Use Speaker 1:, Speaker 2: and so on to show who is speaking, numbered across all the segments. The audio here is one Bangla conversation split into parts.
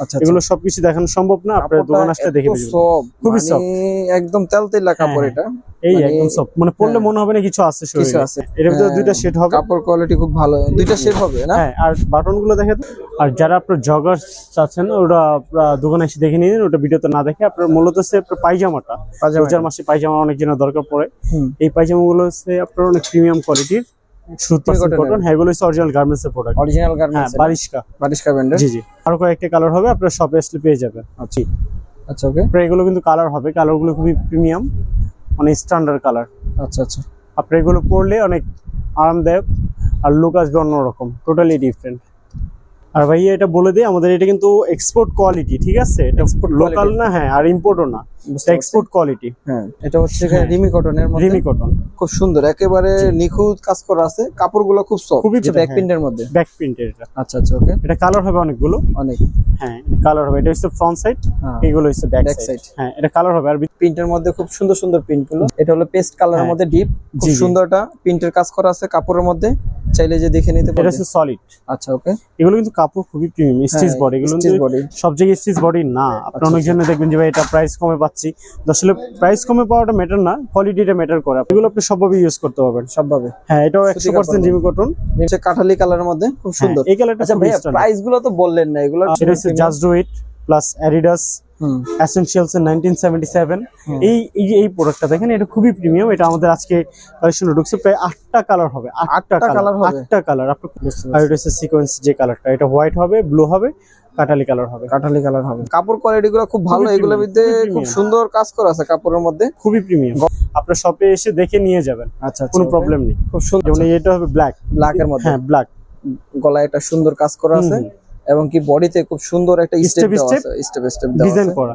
Speaker 1: আছে, এগুলো সবকিছু দেখানো সম্ভব না, আপনার দোকান আসলে দেখে নেবেন। খুবই সফট,
Speaker 2: একদম তেলতেলা কাপড় এটা,
Speaker 1: এই একদম সফট, মানে পরলে মনে হবে না কিছু আছে শরীরে। এর ভিতরে দুইটা শেড হবে,
Speaker 2: কাপড় কোয়ালিটি খুব ভালো, দুইটা শেড হবে না?
Speaker 1: হ্যাঁ, আর বাটন গুলো দেখেন। আর যারা আপনার জগার চাচ্ছেন ওটা দোকানে এসে দেখে নিন, ওটা ভিডিওতে না দেখে। আপনার মূলত হচ্ছে আপনার পায়জামাটা, রোজার মাসে পায়জামা অনেক জনের দরকার পড়ে। এই পায়জামা গুলো হচ্ছে আপনার অনেক প্রিমিয়াম কোয়ালিটির কটন। হ্যাঁ, এগুলো হচ্ছে অরিজিনাল গার্মেন্টস এর প্রোডাক্ট,
Speaker 2: অরিজিনাল গার্মেন্টস, বারিশকা ব্র্যান্ডের।
Speaker 1: জি জি, আরো কয়েকটা কালার হবে, আপনার শপে আসলে পেয়ে যাবেন।
Speaker 2: আচ্ছা আচ্ছা, ওকে।
Speaker 1: এগুলো কিন্তু কালার হবে, কালার গুলো খুবই প্রিমিয়াম, মানে স্ট্যান্ডার্ড কালার।
Speaker 2: আচ্ছা আচ্ছা,
Speaker 1: আপনার এগুলো পরলে অনেক আরামদায়ক, আর লুক আসবে অন্যরকম, টোটালি ডিফারেন্ট। আর ভাইয়া এটা বলে দিই, আমাদের এটা কিন্তু এক্সপোর্ট কোয়ালিটি, ঠিক আছে? এটা লোকাল না, হ্যাঁ, আর ইম্পোর্টও না, এক্সপোর্ট কোয়ালিটি।
Speaker 2: হ্যাঁ, এটা হচ্ছে রিমি কটনের মধ্যে,
Speaker 1: রিমি কটন,
Speaker 2: খুব সুন্দর, একেবারে নিখুঁত কাজ করা আছে, কাপড়গুলো খুব সফট,
Speaker 1: খুবই
Speaker 2: ব্যাক প্রিন্টের মধ্যে,
Speaker 1: ব্যাক প্রিন্টের এটা।
Speaker 2: আচ্ছা আচ্ছা, ওকে।
Speaker 1: এটা কালার হবে অনেকগুলো,
Speaker 2: অনেক,
Speaker 1: হ্যাঁ কালার হবে। এটা হচ্ছে ফ্রন্ট সাইড, এগুলো হচ্ছে ব্যাক সাইড। হ্যাঁ, এটা কালার হবে, আর
Speaker 2: প্রিন্টের মধ্যে খুব সুন্দর সুন্দর প্রিন্ট গুলো। এটা হলো পেস্ট কালারের মধ্যে ডিপ, খুব সুন্দরটা প্রিন্টের কাজ করা আছে কাপড়ের মধ্যে, চাইলে যে দেখে নিতে পারবেন।
Speaker 1: এটা হচ্ছে সলিড।
Speaker 2: আচ্ছা, ওকে।
Speaker 1: এগুলো কিন্তু কাপড় খুবই প্রিমিয়াম, স্টিচ বডি, এগুলো সব জায়গায় স্টিচ বডি না। আপনি অনেকজনে দেখবেন যে ভাই এটা প্রাইস কমে পাচ্ছি, আসলে প্রাইস কমে পাওয়াটা ম্যাটার না, কোয়ালিটিটা ম্যাটার করে। এগুলো আপনি সবভাবে ইউজ করতে পারবেন,
Speaker 2: সবভাবে।
Speaker 1: হ্যাঁ, এটাও 100% রিমি কটন,
Speaker 2: নিচে কাঠালি কালারের মধ্যে, খুব সুন্দর
Speaker 1: এই কালারটা।
Speaker 2: আচ্ছা ভাই, প্রাইস গুলো তো বললেন না, এগুলো
Speaker 1: এটা হচ্ছে just do it plus Adidas essentials এর 1977। এই প্রোডাক্টটা দেখেন, এটা খুবই প্রিমিয়াম। এটা আমাদের আজকে কালেকশনে ঢুকছে, প্রায় 8টা কালার হবে, 8টা কালার হবে, 8টা কালার। আপনি আর এটা হচ্ছে সিকোয়েন্স যে কালারটা, এটা হোয়াইট হবে, ব্লু হবে, কাঠালি কালার হবে,
Speaker 2: কাঠালি কালার হবে। কাপড় কোয়ালিটি গুলো খুব ভালো, এগুলোর মধ্যে খুব সুন্দর কাজ করা আছে কাপড়ের মধ্যে, খুবই প্রিমিয়াম।
Speaker 1: আপনার শপে এসে দেখে নিয়ে যাবেন,
Speaker 2: আচ্ছা,
Speaker 1: কোনো প্রবলেম নেই।
Speaker 2: খুব সুন্দর।
Speaker 1: যেমন এটা হবে ব্ল্যাক,
Speaker 2: ব্ল্যাকের মধ্যে,
Speaker 1: হ্যাঁ ব্ল্যাক,
Speaker 2: গলায় একটা সুন্দর কাজ করা আছে, এবং কি বডিতে খুব সুন্দর একটা স্টেপ স্টেপ
Speaker 1: ডিজাইন করা,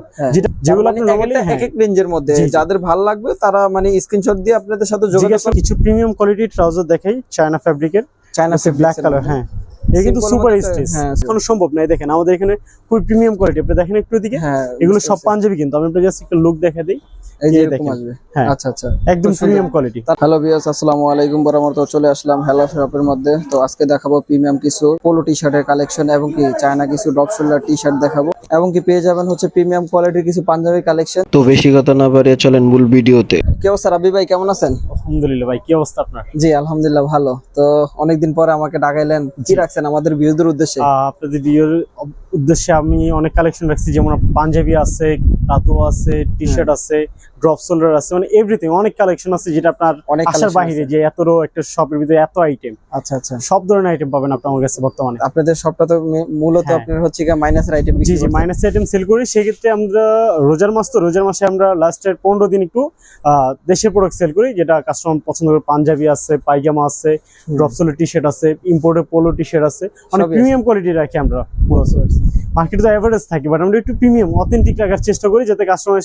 Speaker 2: যেগুলো আপনি নরমালি এক এক রেঞ্জের মধ্যে যাদের ভালো লাগবে তারা মানে স্ক্রিনশট দিয়ে আপনাদের সাথে যোগাযোগ করুন।
Speaker 1: কিছু প্রিমিয়াম কোয়ালিটির ট্রাউজার দেখাই, চায়না ফ্যাব্রিকের, চায়না ব্ল্যাক কালার। হ্যাঁ, এটা কিন্তু সুপার স্টিচ, কোনো সম্ভব নাই। দেখেন আমাদের এখানে খুব প্রিমিয়াম কোয়ালিটি, আপনি দেখেন একটু দিকে, এগুলো সব পাঞ্জাবি, কিন্তু আমি আপনাদের জাস্ট একটা লুক দেখা দেই।
Speaker 2: এই যে এরকম আসবে, আচ্ছা আচ্ছা,
Speaker 1: একদম প্রিমিয়াম কোয়ালিটি।
Speaker 2: হ্যালো ভিউয়ার্স, আসসালামু আলাইকুম বরাবর চলে আসলাম হ্যালো শপের মধ্যে। তো আজকে দেখাবো প্রিমিয়াম কিছু পোলো টি শার্টের কালেকশন, এবং কি চায়না কিছু ড্রপ শোল্ডার টি শার্ট দেখাবো, এবং কি পেয়ে যাবেন হচ্ছে প্রিমিয়াম কোয়ালিটির কিছু পাঞ্জাবি কালেকশন।
Speaker 3: তো বেশি কথা না বাড়িয়ে চলেন মূল ভিডিওতে।
Speaker 2: কি অবস্থা রাবি ভাই, কেমন আছেন?
Speaker 1: আলহামদুলিল্লাহ ভাই, কি অবস্থা আপনার?
Speaker 2: জি আলহামদুলিল্লাহ ভালো। তো অনেকদিন পরে আমাকে ডাকাইলেন, কি রাখছেন আমাদের ভিউয়ারদের উদ্দেশ্যে?
Speaker 1: আপনাদের ভিউয়ার উদ্দেশ্যে আমি অনেক কালেকশন রাখছি, যেমন পাঞ্জাবি আছে, কাতো আছে, টি শার্ট আছে, ড্রপ শোল্ডার আছে, মানে এভরিথিং, অনেক কালেকশন আছে যেটা আপনার আশার বাইরে, যে এত একটা শপের ভিতরে এত আইটেম।
Speaker 2: আচ্ছা আচ্ছা,
Speaker 1: সব ধরনের আইটেম পাবেন আপনি আমার কাছে বর্তমানে।
Speaker 2: আপনাদের শপটা তো মূলত আপনার হচ্ছে কি মাইনাসের আইটেম?
Speaker 1: জি জি, মাইনাসের আইটেম সেল করি। সেই ক্ষেত্রে আমরা রোজার মাস, তো রোজার মাসে আমরা লাস্টের 15 দিন একটু দেশের প্রোডাক্ট সেল করি, যেটা কাস্টমার পছন্দ করে। পাঞ্জাবি আছে, পায়জামা আছে, ড্রপ শোল্ডার টি শার্ট আছে, ইম্পোর্টেড পোলো টি শার্ট আছে, অনেক প্রিমিয়াম কোয়ালিটি রাখি আমরা। মার্কেটে তো এভারেজ থাকি, বাট আমরা একটু প্রিমিয়াম অথেন্টিক রাখার চেষ্টা করি, যাতে কাস্টমার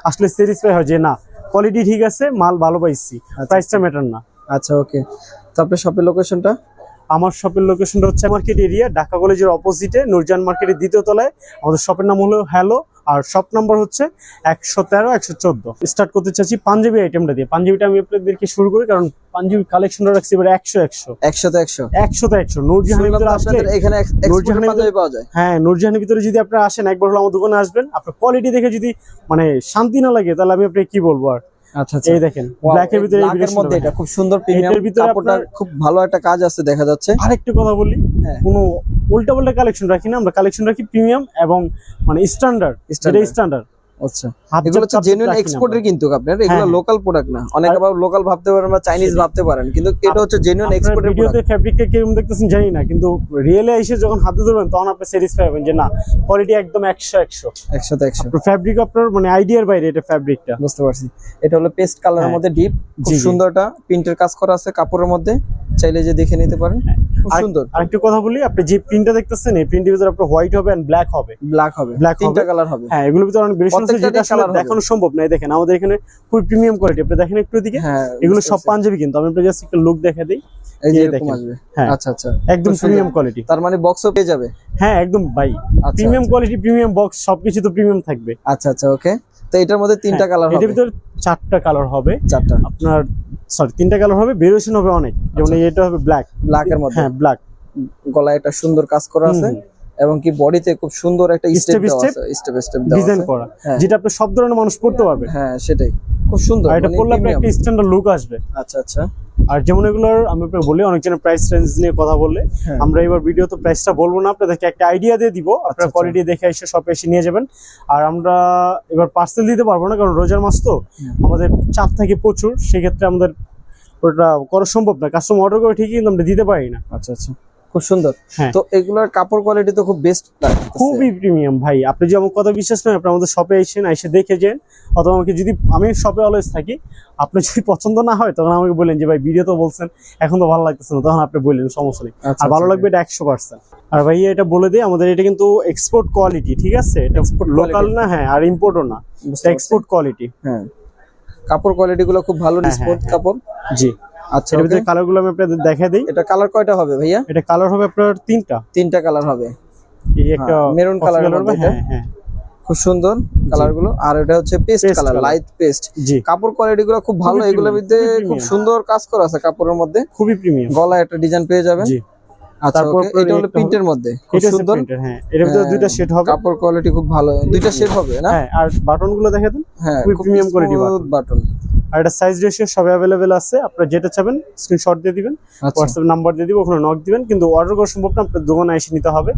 Speaker 1: আসলে স্যাটিসফাই হয় যে না, কোয়ালিটি ঠিক আছে, মাল ভালো পাইছি, প্রাইসটা ম্যাটার না।
Speaker 2: আচ্ছা, ওকে। তো আপনার শপের লোকেশনটা?
Speaker 1: আমার শপের লোকেশনটা হচ্ছে মার্কেট এরিয়া, ঢাকা কলেজের অপোজিটে, নূরজাহান মার্কেটের 2য় তলায়। আমাদের শপের নাম হলো হ্যালো, আর শপ নাম্বার হচ্ছে 113 114। স্টার্ট করতে চাচ্ছি পাঞ্জাবি আইটেমটা দিয়ে। পাঞ্জাবিটা আমি আপনাদেরকে শুরু করি, কারণ পাঞ্জাবি কালেকশনটা রাখছি এবারে 100 নূরজাহানের ভিতরে আসলে
Speaker 2: এখানে পাঞ্জাবি পাওয়া যায়।
Speaker 1: হ্যাঁ, নূরজাহানের ভিতরে যদি আপনারা আসেন, একবার হলো আমার দোকানে আসবেন, আপনার কোয়ালিটি দেখে যদি মানে শান্তি না লাগে, তাহলে আমি আপনাকে কি বলবো আর।
Speaker 2: আচ্ছা আচ্ছা,
Speaker 1: এই দেখেন ব্ল্যাকের ভিতরে,
Speaker 2: এর মধ্যে এটা খুব সুন্দর প্রিমিয়াম, এর ভিতরে আপনার খুব ভালো একটা কাজ আছে দেখা যাচ্ছে।
Speaker 1: আরেকটা কথা বলি, কোনো উল্টাপাল্টা কালেকশন রাখি না আমরা, কালেকশন রাখি প্রিমিয়াম এবং মানে স্ট্যান্ডার্ড।
Speaker 2: আচ্ছা, এগুলো হচ্ছে জেনুইন এক্সপোর্টের, কিন্তু আপনার এগুলো লোকাল প্রোডাক্ট না। অনেকে আবার লোকাল ভাবতে পারেন বা চাইনিজ ভাবতে পারেন, কিন্তু এটা হচ্ছে জেনুইন এক্সপোর্টের।
Speaker 1: ভিডিওতে ফেব্রিকটা কিরকম দেখতেছেন জানি না, কিন্তু রিয়েলে এসে যখন হাতে ধরবেন তখন আপনি স্যাটিসফাই হবেন যে না, কোয়ালিটি একদম 100 ফেব্রিক আপনার মানে আইডিয়ার বাইরে এটা ফেব্রিকটা।
Speaker 2: বুঝতে পারছি। এটা হলো পেস্ট কালারের মধ্যে ডিপ, খুব সুন্দরটা প্রিন্টের কাজ করা আছে কাপড়ের মধ্যে, চাইলে যে দেখে নিতে পারেন, খুব সুন্দর।
Speaker 1: আরেকটু কথা বলি, আপনি যে প্রিন্টটা দেখতেছেন, এই প্রিন্টের ভিতরে আপনার হোয়াইট হবে এন্ড ব্ল্যাক হবে, তিনটা কালার হবে। হ্যাঁ, এগুলোর ভিতরে অনেক ভেরিয়েশন আছে, যেটা আসলে দেখানো সম্ভব না। দেখেন আমাদের এখানে খুব প্রিমিয়াম কোয়ালিটি, আপনি দেখেন একটু দিকে, এগুলো সব পাঞ্জাবি, কিন্তু আমি আপনাদের জাস্ট একটা লুক দেখা দেই।
Speaker 2: এই যে এরকম আসবে, আচ্ছা আচ্ছা,
Speaker 1: একদম প্রিমিয়াম কোয়ালিটি।
Speaker 2: তার মানে বক্সও পেয়ে যাবে?
Speaker 1: হ্যাঁ একদম ভাই, প্রিমিয়াম কোয়ালিটি, প্রিমিয়াম বক্স, সবকিছু তো প্রিমিয়াম থাকবে।
Speaker 2: আচ্ছা আচ্ছা, ওকে। তো এটার মধ্যে 3টা কালার হবে?
Speaker 1: এটার ভিতরে 4টা কালার হবে,
Speaker 2: 4টা
Speaker 1: আপনার, সরি 3টা কালার হবে, ভেরিয়েশন হবে অনেক। যেমন এটা হবে ব্ল্যাক,
Speaker 2: ব্ল্যাকের মধ্যে,
Speaker 1: হ্যাঁ ব্ল্যাক,
Speaker 2: গলায় একটা সুন্দর কাজ করা আছে, এবং কি বডিতে খুব সুন্দর একটা স্টেপ
Speaker 1: Step
Speaker 2: দেওয়া
Speaker 1: step
Speaker 2: আছে, স্টেপ স্টেপ দেওয়া
Speaker 1: ডিজাইন
Speaker 2: আছে।
Speaker 1: করা,
Speaker 2: হ্যাঁ।
Speaker 1: যেটা আপনি সব ধরনের মানুষ পড়তে পারবে।
Speaker 2: হ্যাঁ সেটাই, খুব সুন্দর
Speaker 1: আর এটা
Speaker 2: মানে
Speaker 1: পড়লে আপনার
Speaker 2: premium।
Speaker 1: একটা স্ট্যান্ডার্ড লুক আসবে।
Speaker 2: আচ্ছা আচ্ছা।
Speaker 1: আর যেমন এগুলোর আমি আপনাকে বলি, অনেকজনের প্রাইস রেঞ্জ নিয়ে কথা বললে,
Speaker 2: হ্যাঁ।
Speaker 1: আমরা এবার ভিডিওতে প্রাইসটা বলবো না, আপনাদেরকে একটা আইডিয়া দিয়ে দিব, আপনারা
Speaker 2: আচ্ছা।
Speaker 1: কোয়ালিটি দেখে এসে শপে এসে নিয়ে যাবেন। আর আমরা এবার পার্সেল দিতে পারবো না, কারণ রোজার মাস তো আমাদের চাপ থাকে প্রচুর, সেক্ষেত্রে আমাদের ওটা করা সম্ভব না। কাস্টমার অর্ডার করে ঠিকই, কিন্তু আমরা দিতে পারি না।
Speaker 2: আচ্ছা আচ্ছা, খুব সুন্দর।
Speaker 1: হ্যাঁ।
Speaker 2: তো এগুলোর কাপড় কোয়ালিটি তো খুব বেস্ট
Speaker 1: খুবই প্রিমিয়াম ভাই। আপনি যদি আমার কথা বিশ্বাস নয়, আপনি আমাদের শপে এসে দেখে যান, অথবা আমাকে যদি, আমি শপে অলওয়েজ থাকি, আপনার যদি পছন্দ না হয় তখন আমাকে বললেন যে ভাই ভিডিও তো বলছেন, এখন তো ভালো লাগতেছে না, তখন আপনি বললেন সমস্যা নেই।
Speaker 2: আচ্ছা,
Speaker 1: আর ভালো
Speaker 2: আচ্ছা।
Speaker 1: লাগবে এটা 100%। আর ভাই এটা বলে দিই, আমাদের এটা কিন্তু এক্সপোর্ট কোয়ালিটি, ঠিক আছে? এটা
Speaker 2: Export
Speaker 1: লোকাল
Speaker 2: quality।
Speaker 1: না, হ্যাঁ, আর ইম্পোর্টও না, এটা এক্সপোর্ট কোয়ালিটি।
Speaker 2: হ্যাঁ, কাপড় কোয়ালিটি গুলো খুব ভালো,
Speaker 1: হ্যাঁ,
Speaker 2: স্পোর্ট
Speaker 1: হ্যাঁ।
Speaker 2: কাপড়।
Speaker 1: জি।
Speaker 2: আচ্ছা,
Speaker 1: এর ভিতরে কালার গুলো আমি আপনাদের দেখাই দিই।
Speaker 2: এটা কালার কয়টা হবে ভাইয়া?
Speaker 1: এটা কালার হবে আপনার
Speaker 2: তিনটা কালার হবে।
Speaker 1: এই একটা
Speaker 2: মেরুন
Speaker 1: coffee
Speaker 2: কালার
Speaker 1: color
Speaker 2: হবে,
Speaker 1: হবে, হ্যাঁ হ্যাঁ
Speaker 2: খুব সুন্দর কালার গুলো। আর এটা হচ্ছে paste
Speaker 1: Paste
Speaker 2: colour,
Speaker 1: color।
Speaker 2: Light paste.
Speaker 1: জি,
Speaker 2: কাপড় কোয়ালিটি গুলো খুব ভালো,
Speaker 1: খুবই
Speaker 2: এগুলোর
Speaker 1: premium,
Speaker 2: মধ্যে
Speaker 1: খুবই
Speaker 2: খুব
Speaker 1: premium।
Speaker 2: সুন্দর কাজ করা আছে কাপড়ের মধ্যে।
Speaker 1: খুবই প্রিমিয়াম।
Speaker 2: গলায় একটা ডিজাইন পেয়ে যাবেন।
Speaker 1: জি।
Speaker 2: আচ্ছা,
Speaker 1: তারপর
Speaker 2: ওকে, এটা হলো
Speaker 1: একটা
Speaker 2: প্রিন্টের মধ্যে, খুব
Speaker 1: এটা
Speaker 2: সুন্দর।
Speaker 1: সুন্দর, হ্যাঁ, এর ভিতরে দুইটা শেড হবে।
Speaker 2: কাপড় কোয়ালিটি খুব ভালো, দুইটা শেড হবে না?
Speaker 1: হ্যাঁ, আর বাটন গুলো দেখে দেন,
Speaker 2: হ্যাঁ,
Speaker 1: খুবই
Speaker 2: খুব
Speaker 1: premium quality
Speaker 2: smooth বাটন।
Speaker 1: আর এটা সাইজ রেশিও সব অ্যাভেলেবেল আছে। আপনারা যেটা চাবেন স্ক্রিনশট দিয়ে দিবেন,
Speaker 2: আচ্ছা,
Speaker 1: হোয়াটসঅ্যাপ নাম্বার দিয়ে দিব, ওখানে নক দিবেন, কিন্তু অর্ডার করা সম্ভব না, আপনার দোকানে এসে নিতে হবে।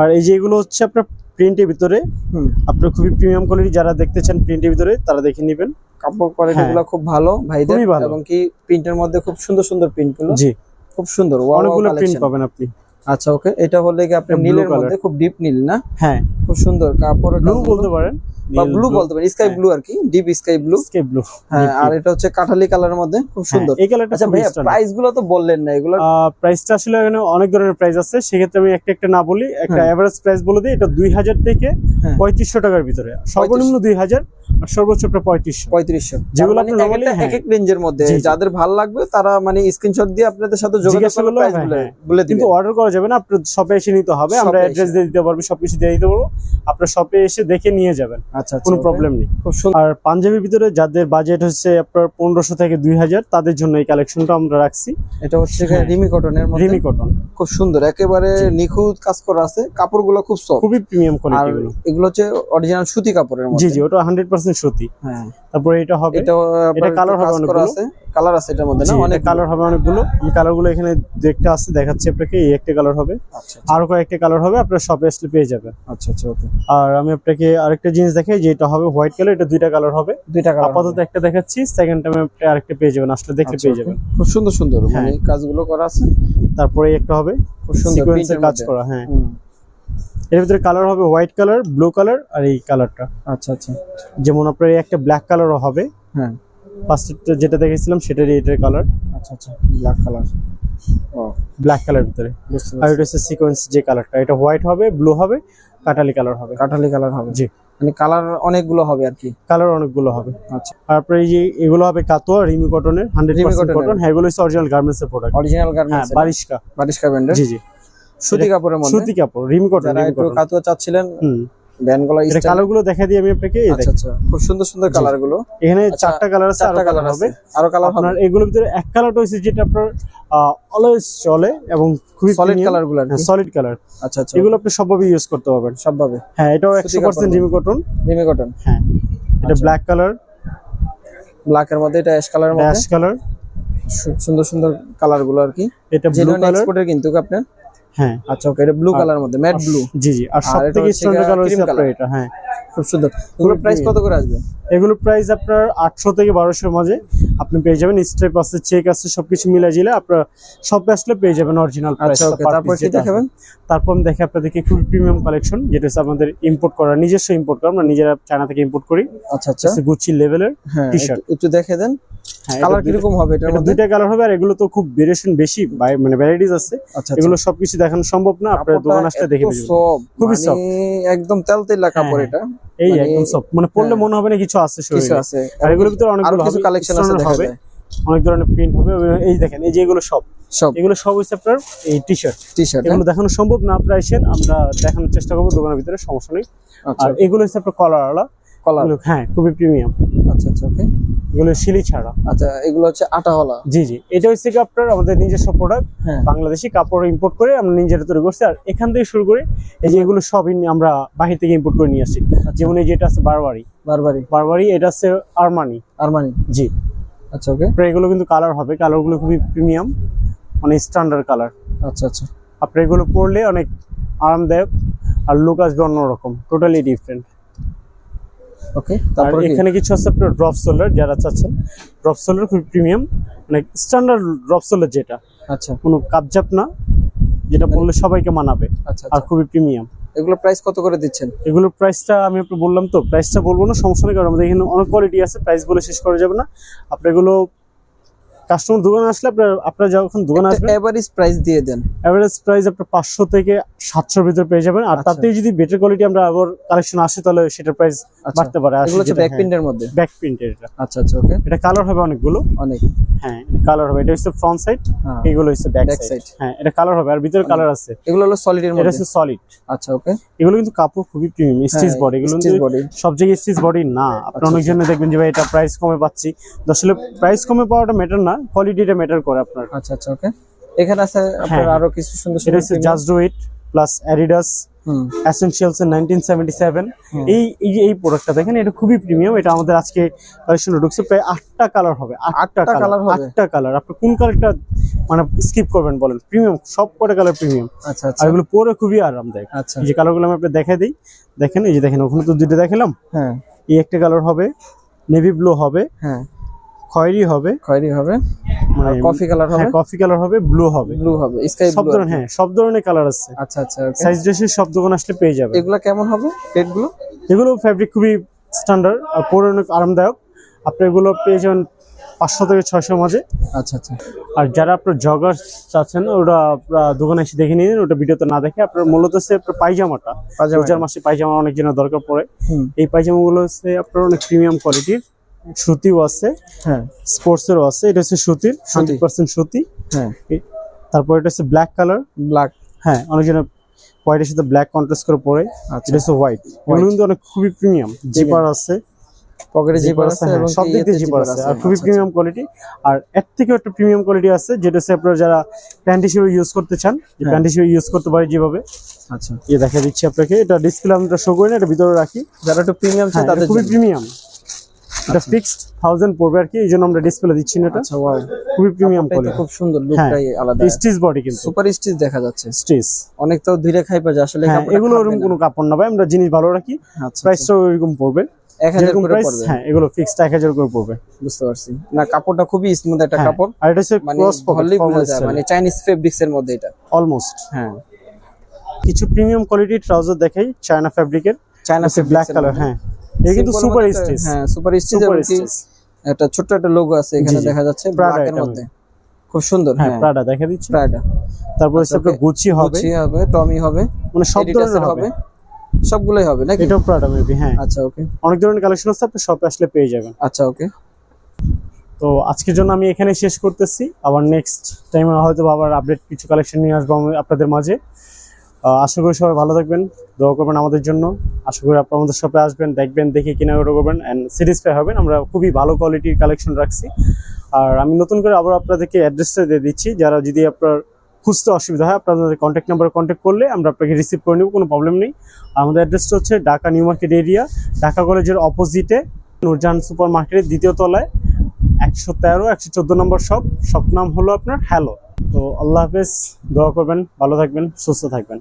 Speaker 1: আর এই যে এগুলো হচ্ছে আপনার প্রিন্টের ভিতরে,
Speaker 2: হুম।
Speaker 1: আপনার খুবই প্রিমিয়াম কোয়ালিটি, যারা দেখতে চান প্রিন্টের ভিতরে তারা দেখে নেবেন।
Speaker 2: কাপড় কোয়ালিটি
Speaker 1: হ্যাঁ।
Speaker 2: গুলো খুব ভালো ভাইদের,
Speaker 1: খুবই ভালো।
Speaker 2: এবং কি প্রিন্টের মধ্যে খুব সুন্দর সুন্দর প্রিন্ট গুলো,
Speaker 1: জি,
Speaker 2: খুব সুন্দর,
Speaker 1: অনেকগুলো প্রিন্ট পাবেন আপনি।
Speaker 2: আচ্ছা, ওকে, এটা হলে কি আপনি
Speaker 1: এটা blue
Speaker 2: নীলের
Speaker 1: color।
Speaker 2: মধ্যে, খুব ডিপ নীল না?
Speaker 1: হ্যাঁ,
Speaker 2: খুব সুন্দর কাপড়ের
Speaker 1: ব্লু
Speaker 2: কাজগুলো।
Speaker 1: বলতে পারেন,
Speaker 2: বা ব্লু বলতে পারেন, স্কাই
Speaker 1: হ্যাঁ।
Speaker 2: ব্লু আর কি, deep sky blue.
Speaker 1: Sky blue.
Speaker 2: হ্যাঁ, আর এটা হচ্ছে কাঠালি কালারের মধ্যে, খুব সুন্দর।
Speaker 1: এই কালারটা
Speaker 2: আচ্ছা ভাইয়া, প্রাইস গুলো তো বললেন না এগুলো।
Speaker 1: প্রাইসটা আসলে এখানে অনেক ধরনের প্রাইস আছে, সেক্ষেত্রে আমি একটা একটা না বলি, একটা
Speaker 2: হ্যাঁ।
Speaker 1: এভারেজ প্রাইস বলে দিই। এটা 2000 থেকে
Speaker 2: হ্যাঁ।
Speaker 1: 3500 টাকার ভিতরে, সর্বনিম্ন 2000 আর সর্বোচ্চ আপনার 3500।
Speaker 2: 3500,
Speaker 1: যেগুলো
Speaker 2: মানে
Speaker 1: আপনি normally,
Speaker 2: এক
Speaker 1: হ্যাঁ।
Speaker 2: এক রেঞ্জের মধ্যে।
Speaker 1: জি, জি।
Speaker 2: যাদের ভালো লাগবে তারা মানে স্ক্রিনশট দিয়ে আপনাদের সাথে যোগাযোগ
Speaker 1: জিজ্ঞাসা
Speaker 2: করে
Speaker 1: করলে,
Speaker 2: প্রাইস
Speaker 1: হ্যাঁ,
Speaker 2: বলে
Speaker 1: হ্যাঁ।
Speaker 2: বলে
Speaker 1: কিন্তু
Speaker 2: দিবেন।
Speaker 1: অর্ডার করা যাবে না, আপনার শপে এসে নিতে হবে, আমরা
Speaker 2: শপে
Speaker 1: অ্যাড্রেস
Speaker 2: এসে।
Speaker 1: দিয়ে দিতে পারবো, সবকিছু দিয়ে দিতে পারবো, আপনার শপে এসে দেখে নিয়ে যাবেন,
Speaker 2: আচ্ছা,
Speaker 1: কোনো
Speaker 2: okay।
Speaker 1: প্রবলেম নেই।
Speaker 2: খুব সুন্দর।
Speaker 1: আর পাঞ্জাবির ভিতরে যাদের বাজেট হচ্ছে আপনার 1500 থেকে 2000, তাদের জন্য এই কালেকশনটা আমরা রাখছি।
Speaker 2: এটা হচ্ছে
Speaker 1: হ্যাঁ।
Speaker 2: রিমি কটনের মধ্যে,
Speaker 1: রিমি কটন,
Speaker 2: খুব সুন্দর, একেবারে নিখুঁত কাজ করা আছে, কাপড়গুলো খুব সফট।
Speaker 1: খুবই প্রিমিয়াম
Speaker 2: আর
Speaker 1: কোয়ালিটি গুলো।
Speaker 2: এগুলো হচ্ছে অরিজিনাল সুতি কাপড়ের
Speaker 1: জি
Speaker 2: মধ্যে।
Speaker 1: জি, ওটা 100% সত্যি।
Speaker 2: হ্যাঁ,
Speaker 1: তারপরে এটা হবে,
Speaker 2: এটা
Speaker 1: এটা কালার হবে
Speaker 2: কাজ করা
Speaker 1: অনেকগুলো।
Speaker 2: আছে, কালার আছে এটার মধ্যে না? অনেক
Speaker 1: কালার হবে অনেকগুলো। এই কালারগুলো এখানে দেখতে আছে, দেখাচ্ছি আপনাকে। এই একটা কালার হবে,
Speaker 2: আচ্ছা
Speaker 1: আরো কয়েকটা কালার হবে, আপনার শপে আসলে পেয়ে যাবেন।
Speaker 2: আচ্ছা আচ্ছা, ওকে।
Speaker 1: আর আমি আপনাকে আরেকটা জিনিস দেখাই, যে এটা হবে হোয়াইট কালার, এটা দুইটা কালার হবে।
Speaker 2: দুইটা কালার
Speaker 1: আপাতত একটা দেখাচ্ছি, সেকেন্ড টাইমে আপনি আরেকটা পেয়ে যাবেন, আসলে দেখলে পেয়ে যাবেন।
Speaker 2: খুব সুন্দর সুন্দর
Speaker 1: হ্যাঁ।
Speaker 2: মানে কাজগুলো করা আছে,
Speaker 1: তারপরে এই একটা হবে
Speaker 2: খুব সুন্দর
Speaker 1: সিকোয়েন্সের
Speaker 2: প্রিন্টের
Speaker 1: কাজ
Speaker 2: মধ্যে।
Speaker 1: করা, হ্যাঁ।
Speaker 2: হুম।
Speaker 1: এর ভিতরে কালার হবে হোয়াইট কালার, ব্লু কালার, আর এই কালারটা।
Speaker 2: আচ্ছা আচ্ছা,
Speaker 1: যেমন আপনার এই একটা ব্ল্যাক কালারও হবে,
Speaker 2: হ্যাঁ।
Speaker 1: ফার্স্টে যেটা দেখেছিলাম সেটারই এটার কালার,
Speaker 2: আচ্ছা আচ্ছা, ব্ল্যাক কালার। ও,
Speaker 1: ব্ল্যাক কালার ভিতরে।
Speaker 2: বুঝতে
Speaker 1: আর
Speaker 2: পারছি।
Speaker 1: এটা হচ্ছে সিকোয়েন্স যে কালারটা, এটা হোয়াইট হবে, ব্লু হবে, কাটালি কালার হবে।
Speaker 2: কাঠালি কালার হবে,
Speaker 1: জি,
Speaker 2: মানে কালার অনেকগুলো হবে আর কি।
Speaker 1: কালার অনেকগুলো হবে।
Speaker 2: আচ্ছা,
Speaker 1: তারপরে এই যে এগুলো হবে কাতোয়া রিমি কটনের, 100%
Speaker 2: cotton-এর।
Speaker 1: কটন। হ্যাঁ, এগুলো হচ্ছে অরিজিনাল গার্মেন্টস এর প্রোডাক্ট।
Speaker 2: অরিজিনাল
Speaker 1: হ্যাঁ,
Speaker 2: গার্মেন্টস,
Speaker 1: বারিশকা।
Speaker 2: বারিশকা ব্র্যান্ডের
Speaker 1: জি জি,
Speaker 2: সুতি কাপড়ের মধ্যে।
Speaker 1: সুতি কাপড়, রিমি কটন,
Speaker 2: যারা
Speaker 1: রিমি
Speaker 2: একটু
Speaker 1: কটন।
Speaker 2: কাতুয়া চাচ্ছিলেন,
Speaker 1: হুম,
Speaker 2: ব্যান্ডগুলো
Speaker 1: এটা
Speaker 2: স্টাইল।
Speaker 1: কালার গুলো দেখা দিই আমি আপনাকে। এই
Speaker 2: আচ্ছা
Speaker 1: দেখেন,
Speaker 2: আচ্ছা, খুব সুন্দর সুন্দর কালার গুলো।
Speaker 1: এখানে
Speaker 2: আচ্ছা,
Speaker 1: 4টা কালার আছে, আরো
Speaker 2: 4টা
Speaker 1: কালার
Speaker 2: কালার
Speaker 1: হবে।
Speaker 2: হবে, আরো কালার হবে।
Speaker 1: আপনার এগুলোর ভিতরে এক কালারটা হচ্ছে যেটা আপনার অলওয়েজ চলে এবং খুবই
Speaker 2: সলিড কালার গুলো আর কি।
Speaker 1: Solid colour.
Speaker 2: আচ্ছা আচ্ছা,
Speaker 1: এগুলো আপনি সবভাবে ইউজ করতে পারবেন।
Speaker 2: সবভাবে।
Speaker 1: হ্যাঁ, এটাও
Speaker 2: সুতি
Speaker 1: 100%
Speaker 2: কাপড়।
Speaker 1: রিমি কটন।
Speaker 2: রিমি কটন।
Speaker 1: হ্যাঁ, এটা
Speaker 2: আচ্ছা।
Speaker 1: ব্ল্যাক কালার,
Speaker 2: ব্ল্যাক এর মধ্যে, এটা অ্যাশ কালারের মধ্যে,
Speaker 1: ড্যাশ কালার,
Speaker 2: সুন্দর সুন্দর কালার গুলো আর কি।
Speaker 1: এটা ব্লু
Speaker 2: জেনুইন
Speaker 1: কালার।
Speaker 2: এক্সপোর্টের কিন্তু আপনার।
Speaker 1: হ্যাঁ,
Speaker 2: আচ্ছা, ওকে, এটা ব্লু কালার মধ্যে, ম্যাট ব্লু,
Speaker 1: জি জি। আর
Speaker 2: আর এটা
Speaker 1: সবথেকে
Speaker 2: হচ্ছে
Speaker 1: স্ট্যান্ডার্ড কালার
Speaker 2: cream
Speaker 1: হচ্ছে আপনার
Speaker 2: color।
Speaker 1: এটা। হ্যাঁ,
Speaker 2: খুব সুন্দর। এগুলোর প্রাইস কত করে আসবে?
Speaker 1: এগুলো প্রাইস আপনার 800 থেকে 1200 এর মাঝে আপনি পেয়ে যাবেন। স্ট্রাইপ আছে, চেক আছে, সবকিছু মিলাই জিলে আপনার শপে আসলে পেয়ে যাবেন অরিজিনাল প্রাইস।
Speaker 2: আচ্ছা, ওকে, তারপর কি দেখাবেন?
Speaker 1: তারপর আমি দেখে আপনাদেরকে খুব প্রিমিয়াম কালেকশন, যেটা হচ্ছে আমাদের ইম্পোর্ট করা, নিজস্ব ইম্পোর্ট করা, আমরা নিজেরা চায়না থেকে ইম্পোর্ট করি।
Speaker 2: আচ্ছা আচ্ছা,
Speaker 1: গুচি লেভেলের
Speaker 2: হ্যাঁ,
Speaker 1: টি-শার্ট।
Speaker 2: একটু দেখে দেন
Speaker 1: হ্যাঁ,
Speaker 2: কালার
Speaker 1: এটা
Speaker 2: কিরকম হবে এটার
Speaker 1: এটা
Speaker 2: মধ্যে।
Speaker 1: দুইটা কালার হবে, আর এগুলো তো খুব ভেরিয়েশন বেশি, মানে ভ্যারাইটিস আছে।
Speaker 2: আচ্ছা,
Speaker 1: এগুলো সবকিছু দেখানো সম্ভব না, আপনার দোকান আসলে দেখে পেয়ে যাবেন। খুবই
Speaker 2: খুবই একদম তেলতেলা কাপড়
Speaker 1: হ্যাঁ,
Speaker 2: এটা।
Speaker 1: এই
Speaker 2: মানে-
Speaker 1: একদম সব, মানে পড়লে মনে হবে না কিছু আছে
Speaker 2: কিছু
Speaker 1: শরীরে।
Speaker 2: আছে,
Speaker 1: আর এগুলোর ভিতরে
Speaker 2: আরো
Speaker 1: অনেকগুলো
Speaker 2: কিছু
Speaker 1: হবে,
Speaker 2: কালেকশন আছে,
Speaker 1: stoner
Speaker 2: দেখা
Speaker 1: হবে,
Speaker 2: যায়।
Speaker 1: অনেক ধরনের প্রিন্ট হবে। এই দেখেন, এই যে এগুলো সব
Speaker 2: সব
Speaker 1: এগুলো সব হচ্ছে আপনার এই টি-শার্ট।
Speaker 2: টি-শার্ট।
Speaker 1: এগুলো দেখানো সম্ভব না, আপনারা আসেন, আমরা দেখানোর চেষ্টা করবো দোকানের ভিতরে, সমস্যা নেই।
Speaker 2: আচ্ছা,
Speaker 1: আর এগুলো হচ্ছে আপনার কলারওয়ালা,
Speaker 2: কলার।
Speaker 1: হ্যাঁ খুবই প্রিমিয়াম।
Speaker 2: আচ্ছা আচ্ছা ওকে।
Speaker 1: এগুলো শিলি ছাড়া।
Speaker 2: আচ্ছা এগুলো হচ্ছে আটাওয়ালা।
Speaker 1: জি জি, এটা হচ্ছে কি আপনার আমাদের নিজস্ব প্রোডাক্ট,
Speaker 2: হ্যাঁ
Speaker 1: বাংলাদেশি কাপড় ইম্পোর্ট করে আমরা নিজেরা তৈরি করছি। আর এখান থেকে শুরু করে এই যে এগুলো সবই আমরা বাহির থেকে ইম্পোর্ট করে নিয়ে আসি। যেমন এই যেটা আছে বারবারি,
Speaker 2: বারবারি
Speaker 1: এটা আছে আরমানি।
Speaker 2: জি। আচ্ছা ওকে।
Speaker 1: আপনার এগুলো কিন্তু কালার হবে, কালারগুলো খুবই প্রিমিয়াম, মানে স্ট্যান্ডার্ড কালার।
Speaker 2: আচ্ছা আচ্ছা
Speaker 1: আপনার এগুলো পরলে অনেক আরামদায়ক আর লুক আসবে অন্যরকম, টোটালি ডিফারেন্ট।
Speaker 2: ওকে।
Speaker 1: আর
Speaker 2: তারপর
Speaker 1: এখানে কিছু আছে আপনার ড্রপ সোলার, যারা চাচ্ছেন ড্রপ সোলার খুবই প্রিমিয়াম, মানে স্ট্যান্ডার্ড ড্রপ সোলার, যেটা
Speaker 2: আচ্ছা
Speaker 1: কোনো কাপজাপ না, যেটা পরলে সবাইকে মানাবে
Speaker 2: আচ্ছা
Speaker 1: আর খুবই প্রিমিয়াম।
Speaker 2: এগুলো প্রাইস কত করে দিচ্ছেন?
Speaker 1: এগুলোর প্রাইসটা আমি আপনাকে বললাম তো, প্রাইসটা বলবো না, সমস্যা নেই, কারণ আমাদের এখানে অনেক কোয়ালিটি আছে, প্রাইস বলে শেষ করা যাবে না। আপনার এগুলো কাস্টমার দোকানে আসলে আপনারা যখন দোকানে আসবেন
Speaker 2: এভারেজ প্রাইস দিয়ে দেন।
Speaker 1: এভারেজ প্রাইস আপনার 500 থেকে 700 ভিতরে পেয়ে যাবেন। আর
Speaker 2: আচ্ছা।
Speaker 1: তাতে যদি বেটার কোয়ালিটি আমরা আবার কালেকশন আসে তাহলে সেটার প্রাইস বাড়তে পারে।
Speaker 2: এগুলো হচ্ছে ব্যাক প্রিন্টের মধ্যে।
Speaker 1: ব্যাক প্রিন্টের এটা।
Speaker 2: আচ্ছা আচ্ছা ওকে।
Speaker 1: এটা কালার হবে অনেকগুলো।
Speaker 2: অনেক।
Speaker 1: হ্যাঁ কালার হবে, এটা হচ্ছে ফ্রন্ট সাইড,
Speaker 2: হ্যাঁ।
Speaker 1: এগুলো হচ্ছে ব্যাক
Speaker 2: Back
Speaker 1: সাইড।
Speaker 2: side।
Speaker 1: হ্যাঁ এটা কালার হবে আর ভিতরে কালার আছে।
Speaker 2: এগুলো হলো সলিড এর
Speaker 1: এটা
Speaker 2: মধ্যে।
Speaker 1: হচ্ছে সলিড।
Speaker 2: আচ্ছা ওকে।
Speaker 1: এগুলো কিন্তু কাপড় খুবই প্রিমিয়াম, স্টিচ বডি। এগুলো
Speaker 2: স্টিচ
Speaker 1: কিন্তু
Speaker 2: বডি।
Speaker 1: সব জায়গায় স্টিচ বডি না। আপনি অনেকজনে দেখবেন যে ভাই এটা প্রাইস কমে পাচ্ছি, আসলে প্রাইস কমে পাওয়াটা ম্যাটার না, কোয়ালিটিটা ম্যাটার করে আপনার।
Speaker 2: আচ্ছা আচ্ছা ওকে। এখানে আছে আপনার
Speaker 1: হ্যাঁ।
Speaker 2: আরো কিছু সুন্দর
Speaker 1: এটা হচ্ছে just do it plus Adidas
Speaker 2: hmm
Speaker 1: essentials এর 1977। এই প্রোডাক্টটা দেখেন, এটা খুবই প্রিমিয়াম। এটা আমাদের আজকে কালেকশনে ঢুকছে, প্রায় 8টা কালার হবে। 8টা কালার হবে। 8টা কালার, আপনি কোন কালারটা মানে স্কিপ করবেন বলেন? প্রিমিয়াম, সব কটা কালার প্রিমিয়াম।
Speaker 2: আচ্ছা আচ্ছা
Speaker 1: আর এগুলো পরে খুবই আরামদায়ক।
Speaker 2: আচ্ছা
Speaker 1: এই যে কালারগুলো আমি আপনাকে দেখাই দিই, দেখেন এই যে দেখেন, ওখানে তো দুটো দেখালাম।
Speaker 2: হ্যাঁ
Speaker 1: এই একটা কালার হবে, নেভি ব্লু হবে,
Speaker 2: হ্যাঁ
Speaker 1: খয়েরি হবে,
Speaker 2: খয়েরি হবে,
Speaker 1: মানে
Speaker 2: কফি কালার হবে,
Speaker 1: কফি কালার হবে, ব্লু হবে,
Speaker 2: ব্লু হবে, স্কাই
Speaker 1: সব
Speaker 2: ব্লু।
Speaker 1: ধরনের, হ্যাঁ সব ধরনের কালার আছে।
Speaker 2: আচ্ছা আচ্ছা ওকে।
Speaker 1: সাইজ ড্রেসের সব দোকান আসলে পেয়ে যাবে।
Speaker 2: এগুলা কেমন হবে রেট গুলো?
Speaker 1: এগুলো ফ্যাব্রিক খুবই স্ট্যান্ডার্ড আর পরে অনেক আরামদায়ক। আপনি এগুলো পেয়ে যাবেন 500 থেকে 600 মাঝে।
Speaker 2: আচ্ছা আচ্ছা
Speaker 1: আর যারা আপনার জগার চাচ্ছেন ওটা আপনারা দোকানে এসে দেখে নিন, ওটা ভিডিওতে না দেখে। আপনার মূলত হচ্ছে আপনার পায়জামাটা, রোজার মাসে পায়জামা অনেক জনের দরকার পড়ে।
Speaker 2: হুম
Speaker 1: এই পায়জামাগুলো হচ্ছে আপনার অনেক প্রিমিয়াম কোয়ালিটির, সুতিও আছে,
Speaker 2: হ্যাঁ
Speaker 1: স্পোর্টসেরও আছে। এটা হচ্ছে সুতির, 100% সুতি।
Speaker 2: হ্যাঁ
Speaker 1: তারপর এটা হচ্ছে ব্ল্যাক কালার,
Speaker 2: ব্ল্যাক।
Speaker 1: হ্যাঁ অনেকজনের হোয়াইটের সাথে ব্ল্যাক কন্ট্রাস্ট করে পরে।
Speaker 2: আচ্ছা
Speaker 1: এটা হচ্ছে হোয়াইট, এগুলো কিন্তু অনেক খুবই প্রিমিয়াম। জিপার আছে,
Speaker 2: পকেটে জিপার আছে
Speaker 1: হ্যাঁ,
Speaker 2: এবং
Speaker 1: সব দিক দিয়ে জিপার আছে, আর খুবই
Speaker 2: আচ্ছা,
Speaker 1: প্রিমিয়াম কোয়ালিটি। আর এর থেকেও একটা প্রিমিয়াম কোয়ালিটি আছে, যেটা হচ্ছে আপনারা যারা প্যান্ট হিসেবে ইউজ করতে চান, যে প্যান্ট হিসেবে ইউজ করতে পারে যেভাবে।
Speaker 2: আচ্ছা
Speaker 1: এই দেখা দিচ্ছি আপনাকে, এটা ডিসপ্লে আমরা শো করি না, এটা ভিতরে রাখি।
Speaker 2: যারা একটু প্রিমিয়াম চায়
Speaker 1: হ্যাঁ,
Speaker 2: তাদের
Speaker 1: এটা খুবই
Speaker 2: জন্য।
Speaker 1: প্রিমিয়াম, এটা ফিক্সড 1000 পড়বে আর কি, এই জন্য আমরা ডিসপ্লে দিচ্ছি না। এটা
Speaker 2: আচ্ছা ওয়াও,
Speaker 1: খুবই প্রিমিয়াম
Speaker 2: এটা
Speaker 1: কোয়ালিটি,
Speaker 2: খুব সুন্দর, লুকটাই আলাদা।
Speaker 1: স্টিচ বডি কিন্তু
Speaker 2: সুপার স্টিচ দেখা যাচ্ছে।
Speaker 1: স্টিচ,
Speaker 2: অনেক তো ধীরে খাইপা যায় আসলে
Speaker 1: হ্যাঁ
Speaker 2: কাপড়টা
Speaker 1: এগুলো
Speaker 2: খাবে
Speaker 1: ওরকম
Speaker 2: না।
Speaker 1: কোনো কাপড় না ভাই, আমরা জিনিস ভালো রাখি,
Speaker 2: আচ্ছা
Speaker 1: প্রাইসটাও ওইরকম পড়বে,
Speaker 2: 1000
Speaker 1: যেরকম
Speaker 2: করে
Speaker 1: প্রাইস।
Speaker 2: পড়বে।
Speaker 1: হ্যাঁ এগুলো ফিক্সড 1000 করে পড়বে।
Speaker 2: বুঝতে পারছি। না কাপড়টা খুবই স্মুথ একটা
Speaker 1: হ্যাঁ,
Speaker 2: কাপড়,
Speaker 1: আর এটা হচ্ছে
Speaker 2: মানে
Speaker 1: ক্রস পকেট,
Speaker 2: ধরলেই বোঝা যায় মানে চাইনিজ ফেব্রিক্স এর মধ্যে এটা।
Speaker 1: অলমোস্ট।
Speaker 2: হ্যাঁ
Speaker 1: কিছু প্রিমিয়াম কোয়ালিটির ট্রাউজার দেখাই, চায়না ফ্যাব্রিকের,
Speaker 2: চায়না
Speaker 1: ব্ল্যাক কালার। হ্যাঁ এই কিন্তু
Speaker 2: Simple
Speaker 1: সুপার
Speaker 2: মধ্যে তো-
Speaker 1: স্টিচ,
Speaker 2: হ্যাঁ সুপার স্টিচ
Speaker 1: সুপার
Speaker 2: এবং কি
Speaker 1: স্টিচ।
Speaker 2: একটা ছোট্ট একটা লোগো আছে এখানে
Speaker 1: জি, জি।
Speaker 2: দেখা যাচ্ছে
Speaker 1: Prada
Speaker 2: ব্ল্যাক এর
Speaker 1: এটা
Speaker 2: মধ্যে, খুব সুন্দর।
Speaker 1: হ্যাঁ
Speaker 2: হ্যাঁ
Speaker 1: প্রাডা দেখা দিচ্ছি।
Speaker 2: প্রাডা,
Speaker 1: তারপর হচ্ছে আপনার গুচি হবে,
Speaker 2: গুচি হবে, টমি হবে,
Speaker 1: মানে সব
Speaker 2: Adidas
Speaker 1: ধরনের
Speaker 2: এর
Speaker 1: হবে।
Speaker 2: সবগুলোই হবে নাকি?
Speaker 1: এটাও প্রাডা মেবি, হ্যাঁ
Speaker 2: আচ্ছা ওকে
Speaker 1: অনেক ধরনের কালেকশন আছে, আপনি শপে আসলে পেয়ে যাবেন।
Speaker 2: আচ্ছা ওকে।
Speaker 1: তো আজকের জন্য আমি এখানে শেষ করতেছি, আবার নেক্সট টাইমে হয়তো আবার আপডেট কিছু কালেকশন নিয়ে আসবো আমি আপনাদের মাঝে। আশা করি সবাই ভালো থাকবেন, দোয়া করবেন আমাদের জন্য। আশা করি আপনারা আমাদের শপে আসবেন, দেখবেন, দেখে কেনাকাটা করবেন অ্যান্ড স্যাটিসফাই হবেন। আমরা খুবই ভালো কোয়ালিটির কালেকশন রাখছি। আর আমি নতুন করে আবার আপনাদেরকে অ্যাড্রেসটা দিয়ে দিচ্ছি, যারা যদি আপনার খুঁজতে অসুবিধা হয় আপনাদের কন্ট্যাক্ট নাম্বারে কন্ট্যাক্ট করলে আমরা আপনাকে রিসিভ করে নেব, কোনো প্রবলেম নেই। আর আমাদের অ্যাড্রেসটা হচ্ছে Dhaka new market area, Dhaka কলেজের অপোজিটে নূরজাহান সুপার মার্কেটের 2য় তলায় 113-114 নম্বর শপ নাম হলো আপনার হ্যালো। তো আল্লাহ হাফেজ, দোয়া করবেন, ভালো থাকবেন, সুস্থ থাকবেন।